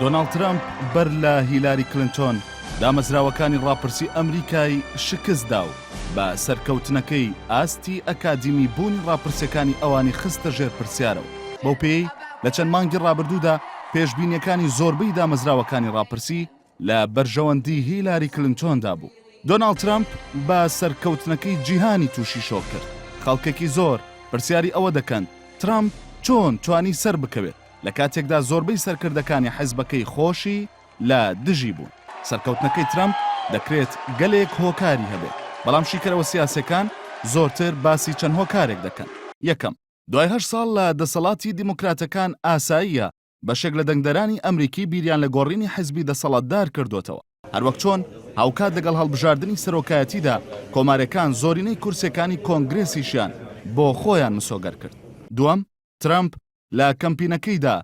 دۆناڵد ترامپ بەر لە هیلاری کلنتۆن دامەزراوەکانی ڕاپرسی ئەمریکای شکستدا و بە سەرکەوتنەکەی ئاستی ئەکادیمی بوونی ڕاپرسیەکانی ئەوانی خستە ژێر پرسیارەوە. بەو پێی لە چەند مانگی ڕابردوودا پێشبینیەکانی زۆربەی دامەزراوەکانی ڕاپرسی لە بەرژەوەندی هیلاری کلنتۆندا بوو. دۆناڵد ترامپ بە سەرکەوتنەکەی جیهانی تووشی شۆک کرد. خەڵکێکی زۆر پرسیاری ئەوە دەکەن ترامپ چۆن توانی سەر بکەوێت لە کاتێکدا زۆربەی سەرکردەکانی حیزبەکەی خۆشی لە دژی بوون. سەرکەوتنەکەی ترامپ دەکرێت گەلێک هۆکاری هەبێت، بەڵام شیکەرەوە سیاسەکان زۆرتر باسی چەند هۆکارێک دەکەن. یەکەم، دوای 8 ساڵ لە دەسەڵاتی دیموکراتەکان ئاساییە بەشێک لە دەنگدەرانی ئەمریکی بیریان لە گۆڕینی حیزبی دەسەڵاتدار کردوتەوە، هەروەک چۆن هاوکات لەگەڵ هەڵبژاردننی سەرۆکایەتیدا کۆمارەکان زۆرینەی کورسەکانی کۆنگرێسیشیان بۆ خۆیان مسۆگەر کرد. دووەم، ترامپ لە کەمپینەکەیدا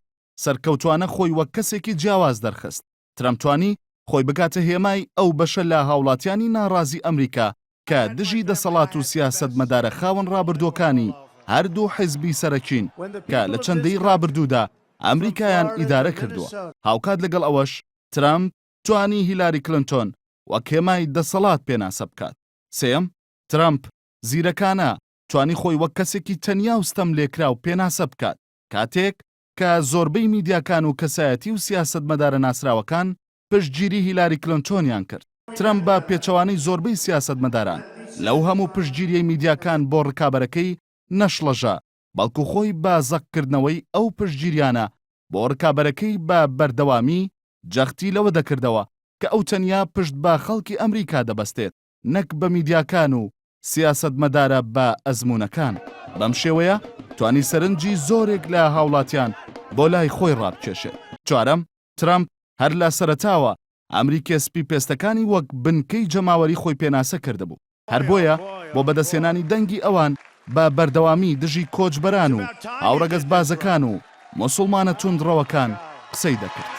سەرکەوتوانە خۆی وەک کەسێکی جیاواز دەرخست. ترامپ توانی خۆی بکاتە هێمای ئەو بەشە لە هاوڵاتیانی ناڕازی ئەمریکا کە دژی دەسەڵات و سیاسەتمەدارە خاوەن ڕابردووەکانی هەردوو حیزبی سەرەکین کە لە چەندەی ڕابردوودا ئەمریکایان ئیدارە کردووە. هاوکات لەگەڵ ئەوەش ترامپ توانی هیلاری کلنتۆن وەک هێمای دەسەڵات پێناسە بکات. سێم، ترامپ زیرەکانە توانی خۆی وەک کەسێکی تەنیا و ستەم لێکرا و پێناسە بکات کاتێک کە زۆربەی میدیاکان و کەسایەتی و سیاسەتمەدارە ناسراوەکان پشتگیری هیلاری کلنتۆنیان کرد. ترامپ بە پێچەوانەی زۆربەی سیاسەتمەداران لەو هەموو پشتگیریەی میدیاکان بۆ ڕکابەرەکەی نەشڵەژە، بەڵکو خۆی بە زەقکردنەوەی ئەو پشتگیریانە بۆ ڕکابەرەکەی بە بەردەوامی جەختی لەوە دەکردەوە کە ئەو تەنیا پشت بە خەڵکی ئەمریکا دەبەستێت، نەک بە میدیاکان و سیاسەتمەدارە بە ئەزموونەکان. بەم شێوەیە توانی سەرنجی زۆرێک لە هاوڵاتیان بۆ لای خۆی ڕابکێشێت. چوارەم، ترامپ هەر لە سەرەتاوە ئەمریکا سپی پێستەکانی وەک بنکەی جەماوەری خۆی پێناسە کردبوو. هەر بۆیە بۆ بەدەستێنانی دەنگی ئەوان بە بەردەوامی دژی کۆچبەران و هاوڕەگەز بازەکان و موسڵمانە توندڕەوەکان قسەی دەکرد.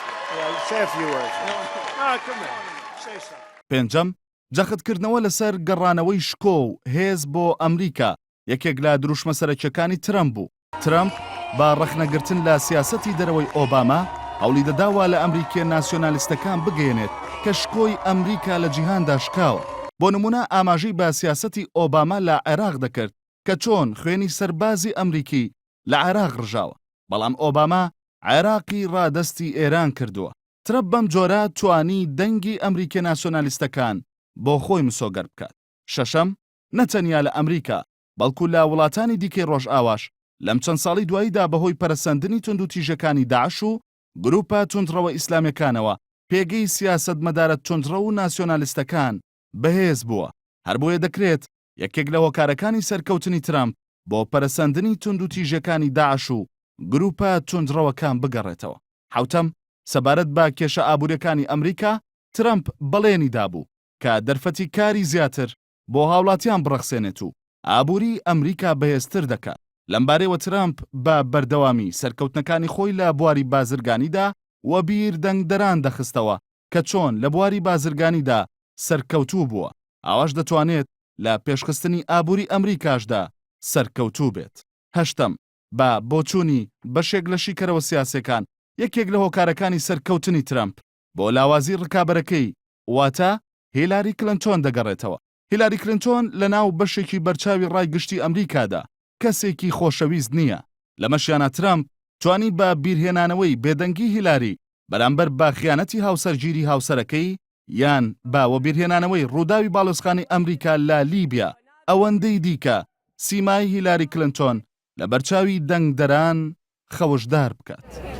پێنجەم، جەختکردنەوە لەسەر گەڕانەوەی شکۆ و هێز بۆ ئەمریکا یەکێک لە دروشمە سەرەکیەکانی ترامپ بوو. ترامپ با ڕەخنەگرتن لە سیاسەتی دەرەوەی ئۆباما هەوڵی دەداوە لە ئەمریکای ناسیۆنالیستەکان بگەێنێت کە شکۆی ئەمریکا لە جیهاندا شکاوە. بۆ نمونە ئاماژەی بە سیاسەتی ئۆباما لە عێراق دەکرد کە چۆن خوێنی سەربازی ئەمریکی لە عێراق ڕژاوە، بەڵام ئۆباما عێراقی ڕادەستی ئێران کردووە. ترامپ بەم جۆرە توانی دەنگی ئەمریکای ناسیۆنالیستەکان بۆ خۆی مسۆگەر بکات. شەشەم، نەتەنیا لە ئەمریکا بەڵکو لە وڵاتانی دیکەی ڕۆژئاواش لەم چەند ساڵی دواییدا بەهۆی پەرەسەندنی تونند و تیژەکانی داعش و گروپە توندڕەوە ئیسلامیەکانەوە پێگەی سیاسەتمەدارە توندڕە و ناسیۆنالیستەکان بەهێز بووە. هەر بۆیە دەکرێت یەکێک لە هۆکارەکانی سەرکەوتنی ترامپ بۆ پەرەسەندنی تونند و تیژەکانی داعش و گروپە توندڕەوەکان بگەڕێتەوە. حوتەم، سەبارەت بە کێشە ئابوووریەکانی ئەمریکا ترامپ بەڵێنی دابوو کە دەرفەتی کاری زیاتر بۆ هاوڵاتیان بڕەخسێنێت و ئابووری ئەمریکا بەهێزتر دەکات. لەمبارەیەوە ترامپ بە بەردەوامی سەرکەوتنەکانی خۆی لە بواری بازرگانیدا وە بیر دەنگدەران دەخستەوە کە چۆن لە بواری بازرگانیدا سەرکەوتوو بووە، ئاواش دەتوانێت لە پێشخستنی ئابووری ئەمریکاشدا سەرکەوتوو بێت. هەشتەم، بە بۆچوونی بەشێک لە شیکەرەوە سیاسەکان یەکێک لە هۆکارەکانی سەرکەوتنی ترامپ بۆ لاوازی ڕکابەرەکەی واتە هیلاری کلنتۆن دەگەڕێتەوە. هیلاری کلنتۆن لە ناو بەشێکی بەرچاوی ڕایگشتی ئەمریکادا کەسێکی خۆشەویست نییە. لە مەشیانە ترامپ توانی بە بیرهێنانەوەی بێدەنگی هیلاری بەرامبەر بە خیانەتی هاوسەرگیری هاوسەرەکەی یان باوە بیرهێنانەوەی ڕووداوی باڵۆزخانی ئەمریکا لە لیبیا ئەوەندەی دیکە سیمای هیلاری کلنتۆن لە بەرچاوی دەنگدەران خەوشدار بکات.